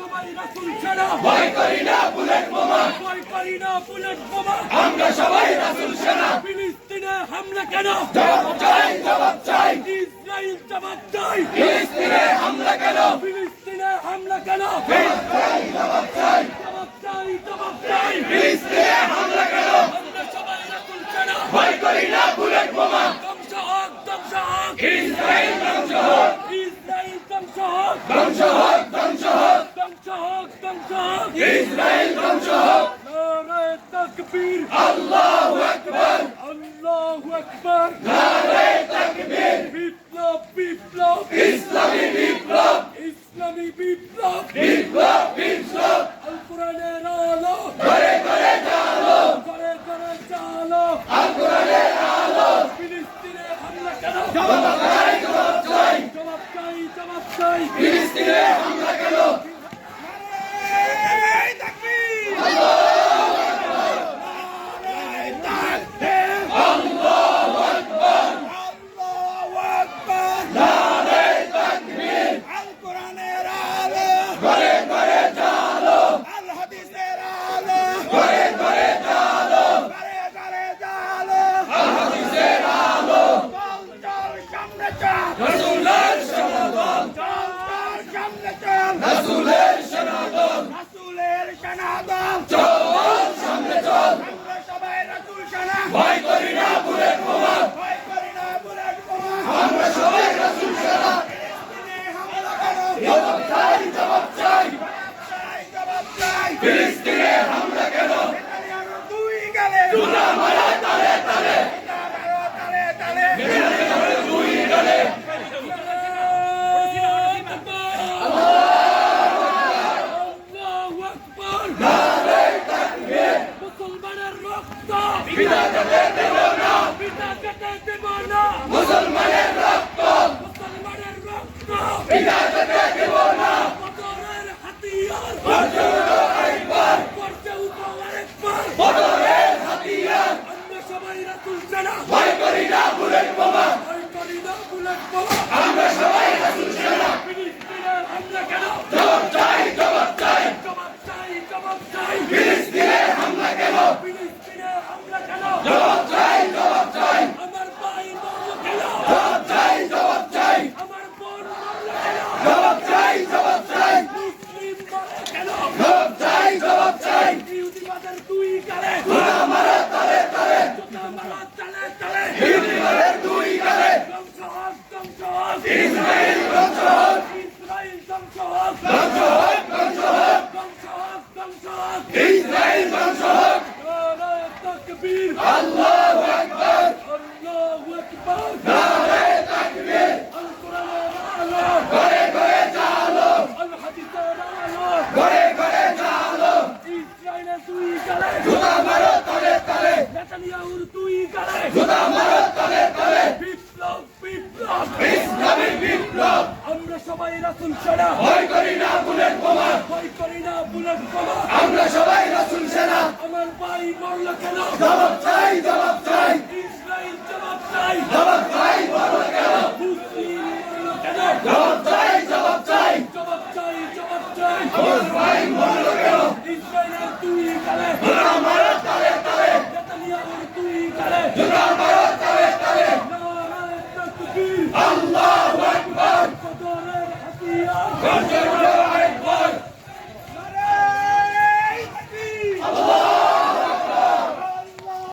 সবাই রাসূল সেনা ভয় করি না বুলেট বোমা ভয় করি না বুলেট বোমা আমরা সবাই রাসূল সেনা ফিলিস্তিনে হামলা কেন জবাব চাই জবাব চাই ইসরায়েল জবাব চাই ফিলিস্তিনে হামলা কেন ফিলিস্তিনে হামলা কেন জবাব চাই জবাব চাই জবাব চাই ফিলিস্তিনে হামলা কেন আমরা সবাই রাসূল সেনা ভয় করি না বুলেট বোমা ধ্বংস হোক ধ্বংস হোক ইসরায়েল ধ্বংস হোক ইসরায়েল ধ্বংস হোক ধ্বংস হোক ধ্বংস হোক ধ্বংস হোক ধ্বংস হোক ইসরায়েল ধ্বংস হোক নারে তাকবীর আল্লাহু আকবার আল্লাহু আকবার নারে তাকবীর বিপ্লব বিপ্লব ইসলামী বিপ্লব ইসলামী বিপ্লব বিপ্লব বিপ্লব আল কোরআনের আলো ঘরে ঘরে জালো ঘরে ঘরে চালো আল কোরআনের আলো ফিলিস্তিনে হামলা কেন জবাব চাই জবাব চাই জবাব চাই জবাব চাই ফিলিস্তিনে হামলা কেন ঘরে ঘরে জালো ঘরে ঘরে জালো আল হাদিসের আলো রাসূলের সনাতন রাসূলের সনাতন চল সামনে চল ভয় করি না বুলেট বোমা আমরা সবাই রাসূল সেনা জবাব চাই জবাব চাই ফিলিস্তিনে হামলা কেন জুতা মারা তালে তালে দুই গালে আল্লাহু আকবার নারে তাকবীর মুসলমানের রক্ত বিনা যেতে দেব না পিতা কেটে দেব না মুসলমানের রক্ত মুসলমানের রক্ত বিনা যেতে দেব না বদরের হাতিয়ার একবার করতে উঠো আরেকবার বদরের হাতিয়ার আমরা সবাই রাসূল সেনা ভয় করি না বুলেট বোমা ভয় করি না বুলেট বোমা আমরা সবাই রাসূল সেনা ফিলিস্তিনে হামলা কেন জবাব চাই জবাব চাই জবাব চাই জবাব চাই ফিলিস্তিনে হামলা কেন ফিলিস্তিনে হামলা কেন জবাব চাই জবাব চাই আমার ভাই মরল কেন জবাব চাই জবাব চাই আমার বোন মরল কেন জবাব চাই জবাব চাই মুসলিম মরে কেন জবাব চাই জবাব চাই ইহুদিবাদের দুই গালে জুতা মারা তালে তালে জুতা মারা চালে চালে ইহুদিবাদের দুই গালে ধ্বংস হোক ধ্বংস হোক ইসরায়েল ধ্বংস হোক ইসরায়েল ধ্বংস হোক ধ্বংস হোক ধ্বংস হোক ধ্বংস হোক ধ্বংস হোক ইসরায়েল ধ্বংস হোক নারে তাকবীর আল্লাহু আকবার আল্লাহু আকবার নারে তাকবীর আল কোরআনের আলো ঘরে ঘরে জালো আল হাদিসের আলো ঘরে ঘরে জালো ইসরায়েলের দুই গালে জুতা মারো তালে তালে নেতানিয়াহুর দুই গালে জুতা মারো তালে তালে বিপ্লব বিপ্লব ইসলামী বিপ্লব আমরা সবাই রাসূল সেনা ভয় করি না বুলেট বোমা ভয় করি না বুলেট বোমা আমরা সবাই রাসূল সেনা আমার ভাই মরল কেন জবাব চাই জবাব চাই ইসরায়েল জবাব চাই জবাব চাই বলো কেন মুসলিম মরল কেন জবাব চাই জবাব চাই জবাব চাই জবাব চাই আমার ভাই মরল কেন ইসরায়েলের দুই গালে